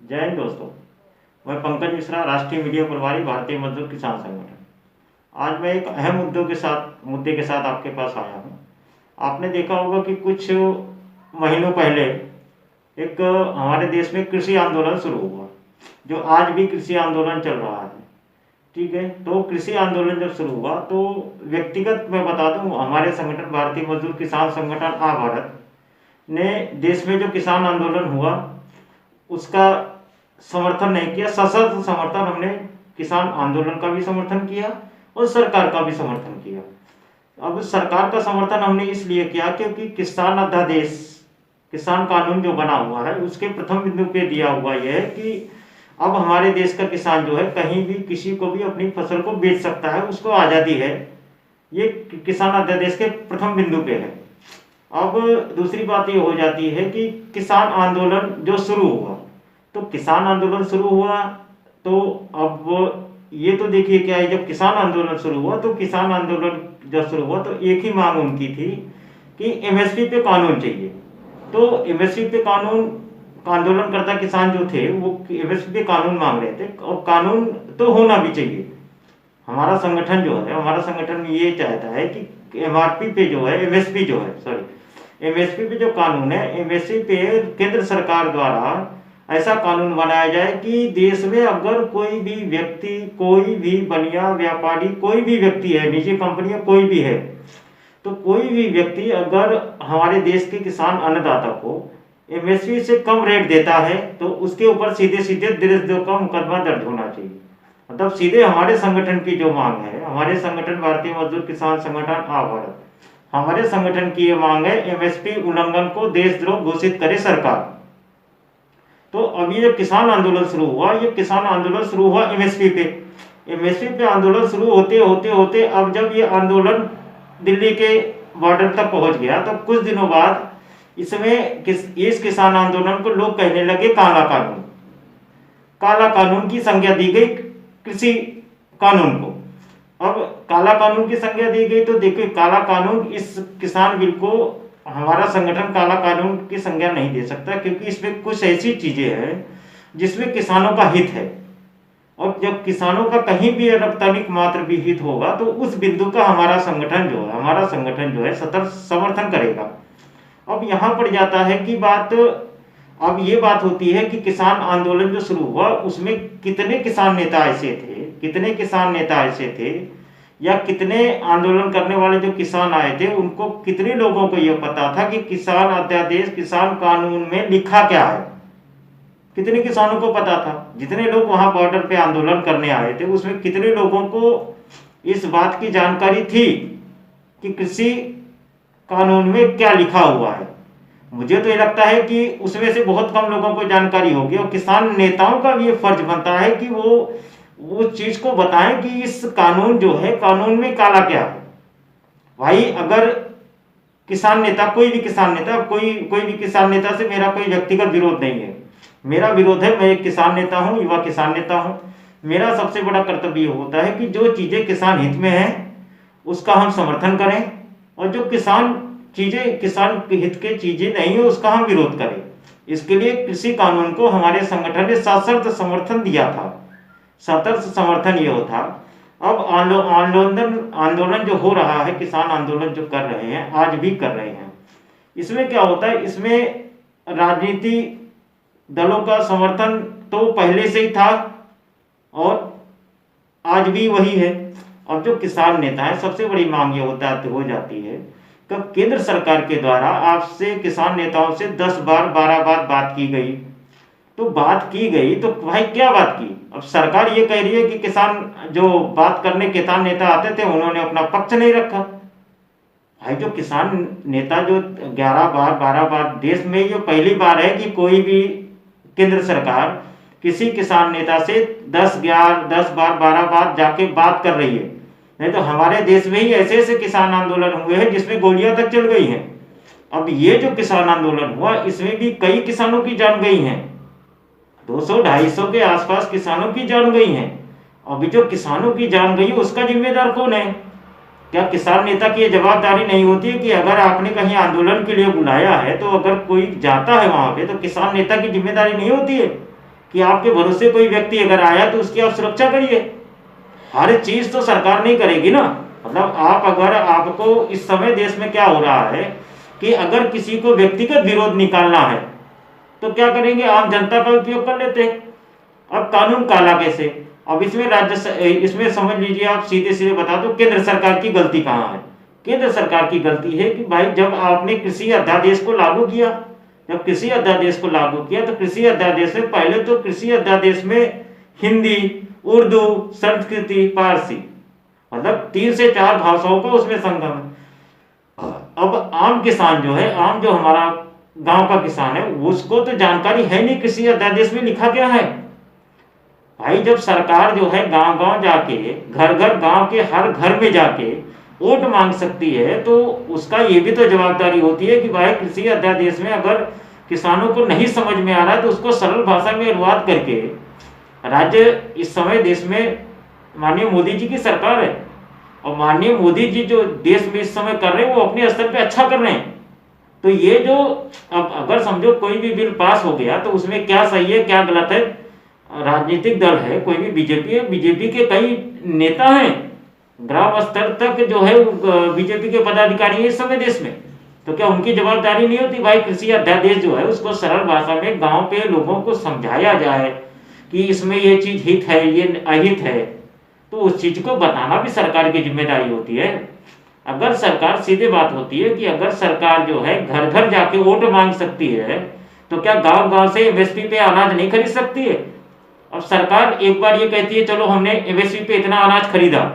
जय हिंद दोस्तों। मैं पंकज मिश्रा, राष्ट्रीय मीडिया प्रभारी, भारतीय मजदूर किसान संगठन। आज मैं एक अहम मुद्दे के साथ आपके पास आया हूँ। आपने देखा होगा कि कुछ महीनों पहले एक हमारे देश में कृषि आंदोलन शुरू हुआ, जो आज भी कृषि आंदोलन चल रहा है। ठीक है, तो कृषि आंदोलन जब शुरू हुआ तो व्यक्तिगत मैं बता दूं, हमारे संगठन भारतीय मजदूर किसान संगठन आ भारत ने देश में जो किसान आंदोलन हुआ उसका समर्थन नहीं किया। सशर्त समर्थन हमने किसान आंदोलन का भी समर्थन किया और सरकार का भी समर्थन किया। अब सरकार का समर्थन हमने इसलिए किया क्योंकि किसान अध्यादेश, किसान कानून जो बना हुआ है उसके प्रथम बिंदु पे दिया हुआ यह है कि अब हमारे देश का किसान जो है कहीं भी किसी को भी अपनी फसल को बेच सकता है, उसको आज़ादी है। ये किसान अध्यादेश के प्रथम बिंदु पे है। अब दूसरी बात ये हो जाती है कि किसान आंदोलन जो शुरू हुआ, तो किसान आंदोलन शुरू हुआ तो अब ये तो देखिए क्या है, जब किसान आंदोलन शुरू हुआ तो किसान आंदोलन जब शुरू हुआ तो एक ही मांग उनकी थी कि एमएसपी पे कानून चाहिए। तो एमएसपी पे कानून का आंदोलनकर्ता किसान जो थे वो एमएसपी पे कानून मांग रहे थे और कानून तो होना भी चाहिए। हमारा संगठन जो है, हमारा संगठन ये चाहता है कि एमआरपी पे जो है, एमएसपी जो है, सॉरी, एमएसपी पे जो कानून है, एमएसपी पे केंद्र सरकार द्वारा ऐसा कानून बनाया जाए कि देश में अगर कोई भी व्यक्ति, कोई भी बनिया व्यापारी, कोई भी व्यक्ति है, निजी कंपनी कोई भी है, तो कोई भी व्यक्ति अगर हमारे देश के किसान अन्नदाता को एमएसपी से कम रेट देता है तो उसके ऊपर सीधे सीधे देशद्रोह का मुकदमा दर्ज होना चाहिए। मतलब सीधे हमारे संगठन की जो मांग है, हमारे संगठन भारतीय मजदूर किसान संगठन आ भारत, हमारे संगठन की ये मांग है एमएसपी उल्लंघन को देशद्रोह घोषित करे सरकार। तो अब ये किसान आंदोलन शुरू हुआ, ये किसान आंदोलन शुरू हुआ एमएसपी पे। एमएसपी पे आंदोलन शुरू होते होते होते अब जब ये आंदोलन दिल्ली के बॉर्डर तक पहुंच गया तो कुछ दिनों बाद इसमें इस किसान आंदोलन को लोग कहने लगे काला कानून। काला कानून की संज्ञा दी गई कृषि कानून को। अब काला कानून की संज्ञा दी गई तो देखिए, काला कानून, इस किसान बिल को हमारा संगठन काला कानून की संज्ञा नहीं दे सकता क्योंकि इसमें कुछ ऐसी चीजें हैं जिसमें किसानों का हित है, और जब किसानों का कहीं भी तनिक मात्र भी हित होगा तो उस बिंदु का हमारा संगठन जो है सतत समर्थन करेगा। अब यहाँ पर जाता है कि बात, अब ये बात होती है कि किसान आंदोलन जो शुरू हुआ उसमें कितने किसान नेता ऐसे थे या कितने आंदोलन करने वाले जो किसान आए थे उनको, कितने लोगों को यह पता था कि किसान अध्यादेश, किसान कानून में लिखा क्या है। कितने किसानों को पता था? जितने लोग वहां बॉर्डर पे आंदोलन करने आए थे उसमें कितने लोगों को इस बात की जानकारी थी कि कृषि कानून में क्या लिखा हुआ है? मुझे तो ये लगता है कि उसमें से बहुत कम लोगों को जानकारी होगी, और किसान नेताओं का भी ये फर्ज बनता है कि वो चीज को बताएं कि इस कानून जो है, कानून में काला क्या है। भाई अगर किसान नेता, कोई भी किसान नेता से मेरा कोई व्यक्तिगत विरोध नहीं है, मेरा विरोध है, मैं एक किसान नेता हूं, युवा किसान नेता हूं। मेरा सबसे बड़ा कर्तव्य होता है कि जो चीजें किसान हित में है उसका हम समर्थन करें, और जो किसान हित के चीजें नहीं है उसका हम विरोध करें। इसके लिए कृषि कानून को हमारे संगठन ने सशर्त समर्थन दिया था। सशर्त समर्थन ये होता। अब आंदोलन जो हो रहा है, किसान आंदोलन जो कर रहे हैं, आज भी कर रहे हैं, इसमें क्या होता है, इसमें राजनीति दलों का समर्थन तो पहले से ही था और आज भी वही है। अब जो किसान नेता है, सबसे बड़ी मांग ये हो जाती है कब केंद्र सरकार के द्वारा आपसे, किसान नेताओं से 10 बार 12 बार बात की गई, तो भाई क्या बात की? अब सरकार ये कह रही है कि किसान जो बात करने किसान नेता आते थे उन्होंने अपना पक्ष नहीं रखा। भाई जो किसान नेता जो 11 बार 12 बार, देश में ये पहली बार है कि कोई भी केंद्र सरकार किसी किसान नेता से 10 बार 12 बार जाके बात कर रही है। नहीं तो हमारे देश में ही ऐसे ऐसे किसान आंदोलन हुए हैं जिसमें गोलियां तक चल गई हैं। अब ये जो किसान आंदोलन हुआ इसमें भी कई किसानों की जान गई हैं, 200-250 के आसपास किसानों की जान गई हैं। अभी जो किसानों की जान गई उसका जिम्मेदार कौन है? क्या किसान नेता की ये जवाबदारी नहीं होती है कि अगर आपने कहीं आंदोलन के लिए बुलाया है तो अगर कोई जाता है वहां पे तो किसान नेता की जिम्मेदारी नहीं होती है कि आपके भरोसे कोई व्यक्ति अगर आया तो उसकी आप सुरक्षा करिए। हर चीज तो सरकार नहीं करेगी ना। मतलब आप अगर, आपको इस समय देश में क्या हो रहा है कि अगर किसी को व्यक्तिगत विरोध निकालना है तो क्या करेंगे, आम जनता का उपयोग कर लेते हैं। अब कानून काला कैसे? अब इसमें इसमें समझ लीजिए, आप सीधे सीधे बता दो केंद्र सरकार की गलती कहाँ है। केंद्र सरकार की गलती है कि भाई जब आपने कृषि अध्यादेश को लागू किया, जब कृषि अध्यादेश को लागू किया तो कृषि अध्यादेश में पहले तो कृषि अध्यादेश में हिंदी, उर्दू, संस्कृति, फारसी, मतलब 3 से 4 भाषाओं का उसमें संगम है। अब आम किसान जो है, आम जो हमारा गांव का किसान है, उसको तो जानकारी है नहीं कृषि अध्यादेश में लिखा क्या है। भाई जब सरकार जो है गांव गांव जाके, घर घर, गांव के हर घर में जाके वोट मांग सकती है, तो उसका ये भी तो जवाबदारी होती है कि भाई कृषि अध्यादेश में अगर किसानों को नहीं समझ में आ रहा है तो उसको सरल भाषा में अनुवाद करके, राज्य इस समय देश में माननीय मोदी जी की सरकार है, और माननीय मोदी जी जो देश में इस समय कर रहे हैं वो अपने स्तर पे अच्छा कर रहे हैं। तो ये जो, अब अगर समझो कोई भी बिल पास हो गया तो उसमें क्या सही है क्या गलत है, राजनीतिक दल है, कोई भी बीजेपी है, बीजेपी के कई नेता हैं, ग्राम स्तर तक जो है बीजेपी के पदाधिकारी है इस समय देश में, तो क्या उनकी जवाबदारी नहीं होती भाई कृषि अध्यादेश जो है उसको सरल भाषा में गांव पे लोगों को समझाया जाए कि इसमें ये चीज हित है, ये अहित है, तो उस चीज को बताना भी सरकार की जिम्मेदारी होती है। अगर सरकार, सीधी बात होती है कि अगर सरकार जो है घर घर जाके वोट मांग सकती है तो क्या गांव गांव से एमएसपी पे अनाज नहीं खरीद सकती है? अब सरकार एक बार ये कहती है चलो हमने एमएसपी पे इतना अनाज खरीदा,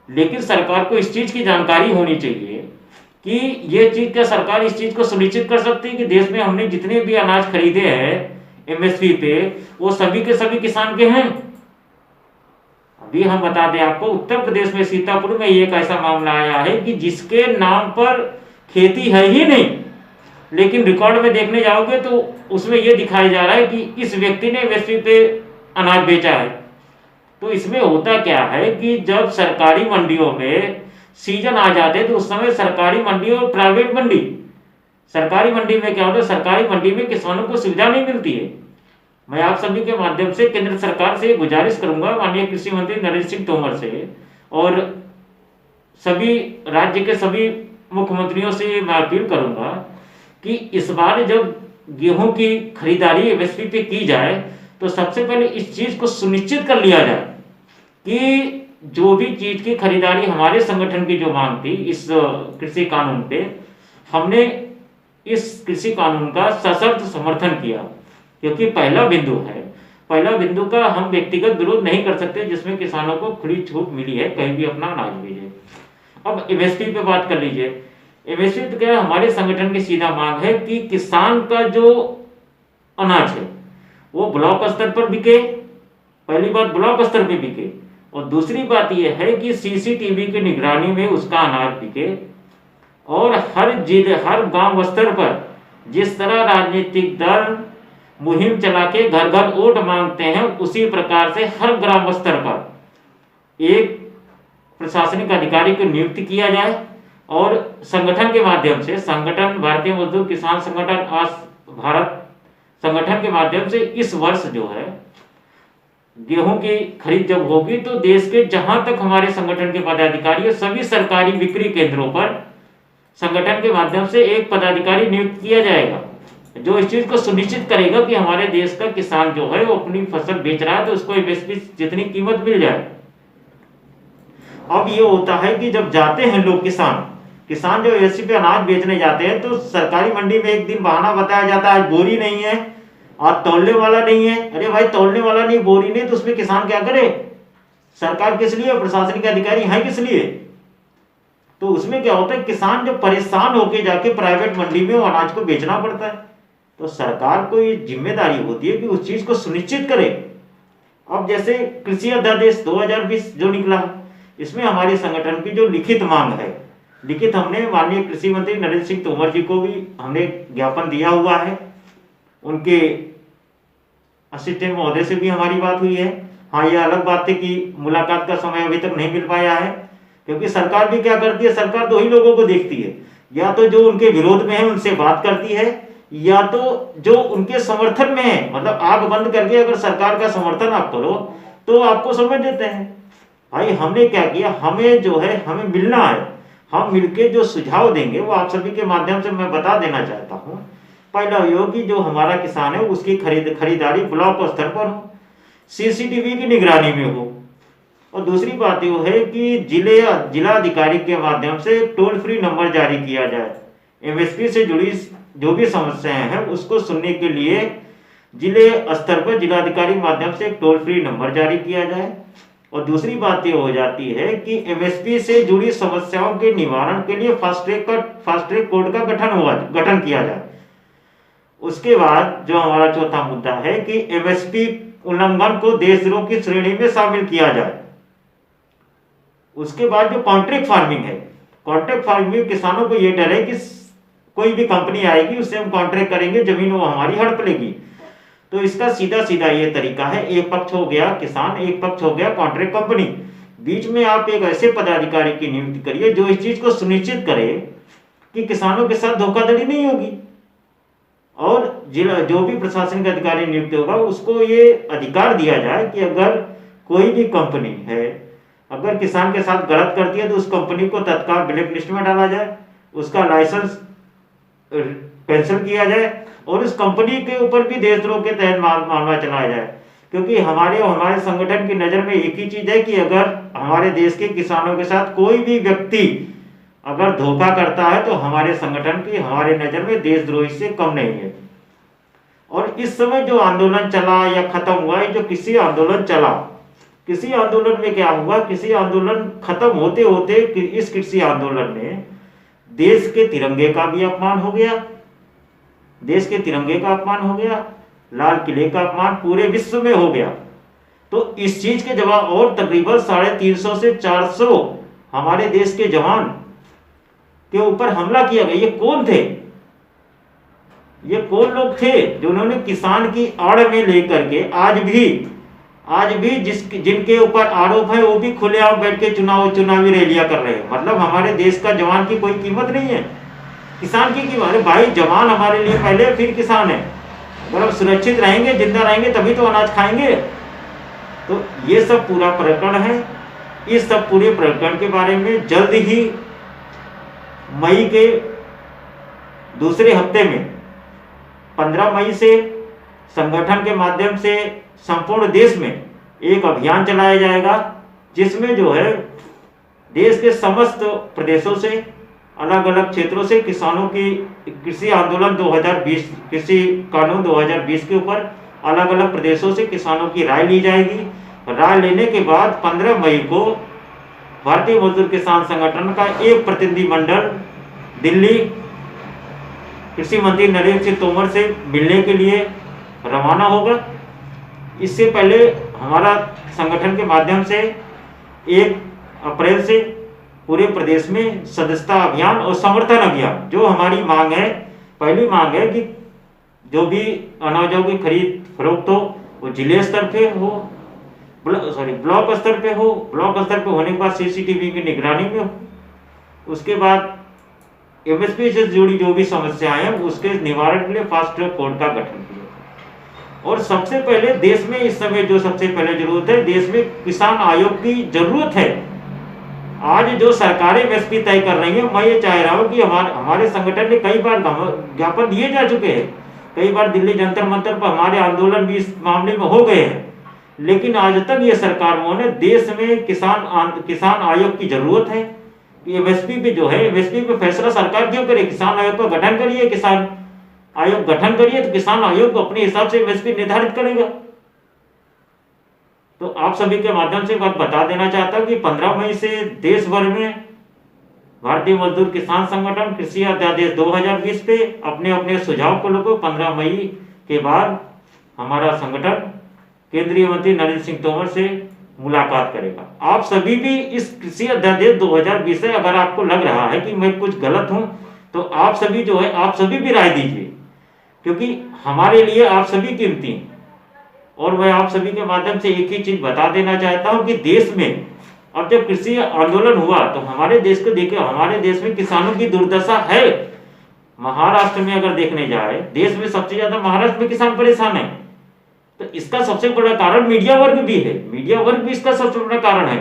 लेकिन सरकार को इस चीज की जानकारी होनी चाहिए कि ये चीज, क्या सरकार इस चीज को सुनिश्चित कर सकती है कि देश में हमने जितने भी अनाज खरीदे हैं एमएसपी पे वो सभी के सभी किसान के हैं? अभी हम बता दें आपको, उत्तर प्रदेश में सीतापुर में एक ऐसा मामला आया है कि जिसके नाम पर खेती है ही नहीं, लेकिन रिकॉर्ड में देखने जाओगे तो उसमें यह दिखाया जा रहा है कि इस व्यक्ति ने एमएसपी पे अनाज बेचा है। तो इसमें होता क्या है कि जब सरकारी मंडियों में सीजन आ जाते हैं तो उस समय सरकारी मंडी और प्राइवेट मंडी, सरकारी मंडी में क्या होता है, सरकारी मंडी में किसानों को सुविधा नहीं मिलती है। मैं आप सभी के माध्यम से केंद्र सरकार से गुजारिश करूंगा, माननीय कृषि मंत्री नरेंद्र सिंह तोमर से और सभी राज्य के सभी मुख्यमंत्रियों से मैं अपील करूंगा कि इस बार जब गेहूं की खरीदारी एमएसपी पे की जाए तो सबसे पहले इस चीज को सुनिश्चित कर लिया जाए कि जो भी चीज की खरीदारी, हमारे संगठन की जो मांग थी इस कृषि कानून पे, हमने इस कृषि कानून का सशर्त समर्थन किया, क्योंकि पहला बिंदु है, पहला बिंदु का हम व्यक्तिगत विरोध नहीं कर सकते जिसमें किसानों को खुली छूट मिली है कहीं भी अपना अनाज भेजे। अब एमएसपी पे बात कर लीजिए। एमएसपी तो क्या, हमारे संगठन की सीधा मांग है कि किसान का जो अनाज है वो ब्लॉक स्तर पर बिके, पहली बात ब्लॉक स्तर पे बिके, और दूसरी बात यह है कि सीसीटीवी की निगरानी में उसका अनाज बिके, और हर जिले, हर गांव स्तर पर जिस तरह राजनीतिक दल मुहिम चला के घर घर वोट मांगते हैं उसी प्रकार से हर ग्राम स्तर पर एक प्रशासनिक अधिकारी को नियुक्त किया जाए, और संगठन के माध्यम से, संगठन भारतीय मजदूर किसान संगठन भारत संगठन के माध्यम से इस वर्ष जो है गेहूं की खरीद जब होगी तो देश के जहां तक हमारे संगठन के पदाधिकारी है सभी सरकारी बिक्री केंद्रों पर संगठन के माध्यम से एक पदाधिकारी नियुक्त किया जाएगा जो इस चीज को सुनिश्चित करेगा कि हमारे देश का किसान जो है वो अपनी फसल बेच रहा है तो उसको एमएसपी जितनी कीमत मिल जाए। अब ये होता है कि जब जाते हैं लोग, किसान जो एमएसपी पे अनाज बेचने जाते हैं तो सरकारी मंडी में एक दिन बहाना बताया जाता है आज बोरी नहीं है, आज तौलने वाला नहीं है। अरे भाई तौलने वाला नहीं, बोरी नहीं, तो उसमें किसान क्या करे? सरकार किस लिए, प्रशासनिक अधिकारी हैं किस लिए? तो उसमें क्या होता है, किसान जब परेशान होकर जाके प्राइवेट मंडी में वो अनाज को बेचना पड़ता है। तो सरकार को ये जिम्मेदारी होती है कि उस चीज को सुनिश्चित करे। अब जैसे कृषि अध्यादेश 2020 जो निकला, इसमें हमारे संगठन की जो लिखित मांग है, लिखित हमने माननीय कृषि मंत्री नरेंद्र सिंह तोमर जी को भी हमने ज्ञापन दिया हुआ है, उनके असिस्टेंट महोदय से भी हमारी बात हुई है। हाँ, ये अलग बात है कि मुलाकात का समय अभी तक नहीं मिल पाया है, क्योंकि सरकार भी क्या करती है, सरकार दो ही लोगों को देखती है, या तो जो उनके विरोध में है उनसे बात करती है, या तो जो उनके समर्थन में है, मतलब आंख बंद करके अगर सरकार का समर्थन आप करो तो आपको समझ देते हैं। भाई हमने क्या किया, हमें जो है हमें मिलना है, हम मिलके जो सुझाव देंगे वो आप सभी के माध्यम से मैं बता देना चाहता हूँ। पहला ये कि जो हमारा किसान है उसकी खरीदारी ब्लॉक स्तर पर हो, सीसीटीवी की निगरानी में हो। और दूसरी बात ये है कि जिला अधिकारी के माध्यम से टोल फ्री नंबर जारी किया जाए। एमएसपी से जुड़ी जो भी समस्याएं हैं उसको सुनने के लिए जिले स्तर पर जिलाधिकारी माध्यम से एक टोल फ्री नंबर जारी किया जाए। और दूसरी बात ये हो जाती है कि एमएसपी से जुड़ी समस्याओं के निवारण के लिए फास्ट ट्रैक कोर्ट का गठन किया जाए। उसके बाद जो हमारा चौथा मुद्दा है कि एमएसपी उल्लंघन को देशद्रोह की श्रेणी में शामिल किया जाए। उसके बाद जो कॉन्ट्रैक्ट फार्मिंग है, कॉन्ट्रैक्ट फार्मिंग में किसानों को यह डर है कि कोई भी कंपनी आएगी उससे हम कॉन्ट्रैक्ट करेंगे, जमीन वो हमारी हड़प लेगी। तो इसका सीधा ये तरीका है, एक पक्ष हो गया किसान, एक पक्ष हो गया कॉन्ट्रैक्ट कंपनी, बीच में आप एक ऐसे पदाधिकारी की नियुक्ति करिए जो इस चीज को सुनिश्चित करे कि किसानों के साथ धोखाधड़ी नहीं होगी। और जिला जो भी प्रशासनिक अधिकारी नियुक्त होगा उसको ये अधिकार दिया जाए कि अगर कोई भी कंपनी है अगर किसान के साथ गलत करती है तो उस कंपनी को तत्काल ब्लैक लिस्ट में डाला जाए, उसका लाइसेंस कैंसिल किया जाए और उस कंपनी के ऊपर भी देशद्रोह के तहत मामला चलाया जाए। क्योंकि हमारे संगठन की नज़र में एक ही चीज है कि अगर हमारे देश के किसानों के साथ कोई भी व्यक्ति अगर धोखा करता है तो हमारे संगठन की हमारे नज़र में देशद्रोही से कम नहीं है। और इस समय जो आंदोलन चला या खत्म हुआ, जो कृषि आंदोलन चला, कृषि आंदोलन में क्या हुआ, कृषि आंदोलन खत्म होते होते इस कृषि आंदोलन में देश के तिरंगे का भी अपमान हो गया, देश के तिरंगे का अपमान हो गया, लाल किले का अपमान पूरे विश्व में हो गया। तो इस चीज के जवाब और तकरीबन 350 से 400 हमारे देश के जवान के ऊपर हमला किया गया। ये कौन थे, ये कौन लोग थे जिन्होंने किसान की आड़ में लेकर के आज भी जिनके ऊपर आरोप है वो भी खुलेआम बैठ के चुनावी रैलियां कर रहे हैं। मतलब हमारे देश का जवान की कोई कीमत नहीं है, किसान की कीमत है। भाई जवान हमारे लिए पहले फिर किसान है। अगर हम सुरक्षित रहेंगे, जिंदा रहेंगे तभी तो अनाज खाएंगे। तो ये सब पूरा प्रकरण है। इस सब पूरे प्रकरण के बारे में जल्द ही मई के दूसरे हफ्ते में 15 मई से संगठन के माध्यम से संपूर्ण देश में एक अभियान चलाया जाएगा, जिसमें जो है देश के समस्त प्रदेशों से, अलग अलग क्षेत्रों से किसानों की कृषि आंदोलन 2020, कृषि कानून 2020 के ऊपर अलग अलग प्रदेशों से किसानों की राय ली जाएगी। राय लेने के बाद 15 मई को भारतीय मजदूर किसान संगठन का एक प्रतिनिधिमंडल दिल्ली कृषि मंत्री नरेंद्र सिंह तोमर से मिलने के लिए रवाना होगा। इससे पहले हमारा संगठन के माध्यम से 1 अप्रैल से पूरे प्रदेश में सदस्यता अभियान और समर्थन अभियान, जो हमारी मांग है, पहली मांग है कि जो भी अनाजों की खरीद फरोख्त हो वो जिले स्तर पे हो, ब्लॉक स्तर पे हो, ब्लॉक स्तर पे होने के बाद सीसीटीवी की निगरानी में हो। उसके बाद एमएसपी से जुड़ी जो भी समस्याएं हैं उसके निवारण के लिए फास्ट ट्रैक कोर्ट का गठन किया। और सबसे पहले देश में इस समय जो सबसे पहले जरूरत है, देश में किसान आयोग की जरूरत है। आज जो सरकारें एमएसपी तय कर रही है, मैं ये चाह रहा हूँ कि हमारे संगठन ने कई बार ज्ञापन दिए जा चुके हैं, कई बार दिल्ली जंतर मंतर पर हमारे आंदोलन भी इस मामले में हो गए हैं, लेकिन आज तक ये सरकारों ने देश में किसान आयोग की जरूरत है। एमएसपी पे जो है, एमएसपी पे फैसला सरकार क्यों करे, किसान आयोग का गठन करिए, किसान आयोग गठन करिए, तो किसान आयोग को अपने हिसाब से एमएसपी निर्धारित करेगा। तो आप सभी के माध्यम से बात बता देना चाहता हूं कि 15 मई से देश भर में भारतीय मजदूर किसान संगठन कृषि अध्यादेश 2020 पे अपने अपने सुझाव को लोगों 15 मई के बाद हमारा संगठन केंद्रीय मंत्री नरेंद्र सिंह तोमर से मुलाकात करेगा। आप सभी भी इस कृषि अध्यादेश 2020 से अगर आपको लग रहा है कि मैं कुछ गलत हूं तो आप सभी जो है, आप सभी भी राय दीजिए, क्योंकि हमारे लिए आप सभी कीमती हैं। और मैं आप सभी के माध्यम से एक ही चीज बता देना चाहता हूं कि देश में अब जब कृषि आंदोलन हुआ तो हमारे देश को देखिए, हमारे देश में किसानों की दुर्दशा है। महाराष्ट्र में अगर देखने जाए, देश में सबसे ज्यादा महाराष्ट्र में किसान परेशान है। तो इसका सबसे बड़ा कारण मीडिया वर्ग भी है, मीडिया वर्ग भी इसका सबसे बड़ा कारण है।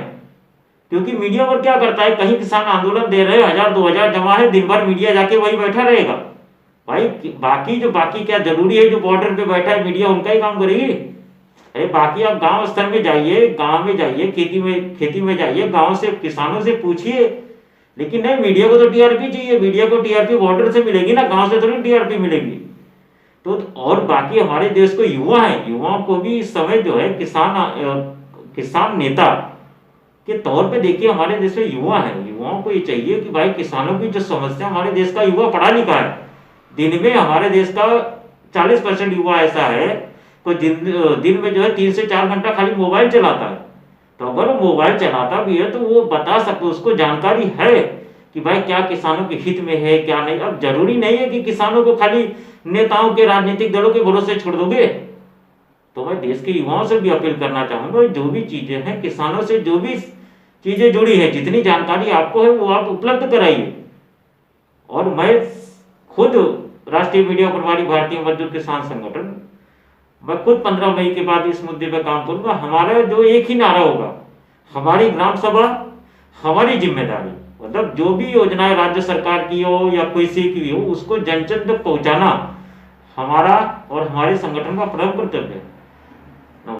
क्योंकि मीडिया वर्ग क्या करता है, कहीं किसान आंदोलन दे रहे, 1000-2000 जमा है, दिन भर मीडिया जाके वही बैठा रहेगा। भाई बाकी क्या जरूरी है, जो बॉर्डर पे बैठा है मीडिया उनका ही काम करेगी? अरे बाकी आप गांव स्तर में जाइए, गांव में जाइए, खेती में जाइए, गांव से किसानों से पूछिए। लेकिन नहीं, मीडिया को तो टीआरपी चाहिए, मीडिया को टीआरपी बॉर्डर से मिलेगी ना, गांव से थोड़ी टीआरपी मिलेगी। तो और बाकी हमारे देश को युवा है, युवाओं को भी इस समय जो है किसान नेता के तौर पे देखिए, हमारे देश में युवा है, युवाओं को ये चाहिए कि भाई किसानों की जो समस्या, हमारे देश का युवा पढ़ा लिखा है। दिन में हमारे देश का 40% युवा ऐसा है तो दिन में जो है 3 से 4 घंटा खाली मोबाइल चलाता है। तो अगर वो मोबाइल चलाता भी है तो वो बता सकते, उसको जानकारी है कि भाई क्या किसानों के हित में है क्या नहीं। अब जरूरी नहीं है कि किसानों को खाली नेताओं के, राजनीतिक दलों के भरोसे छोड़ दोगे। तो मैं देश के युवाओं से भी अपील करना चाहूंगा, जो भी चीजें हैं किसानों से, जो भी चीजें जुड़ी है, जितनी जानकारी आपको है वो आप उपलब्ध कराइए। और मैं खुद राष्ट्रीय मीडिया प्रभारी भारतीय मजदूर किसान संगठन, मैं खुद 15 मई के बाद इस मुद्दे पर काम करूंगा। हमारा जो एक ही नारा होगा, हमारी ग्राम सभा हमारी जिम्मेदारी, मतलब जो भी योजनाएं राज्य सरकार की हो या कोई सी की हो, उसको जन जन तक पहुंचाना हमारा और हमारे संगठन का प्रमुख कर्तव्य है।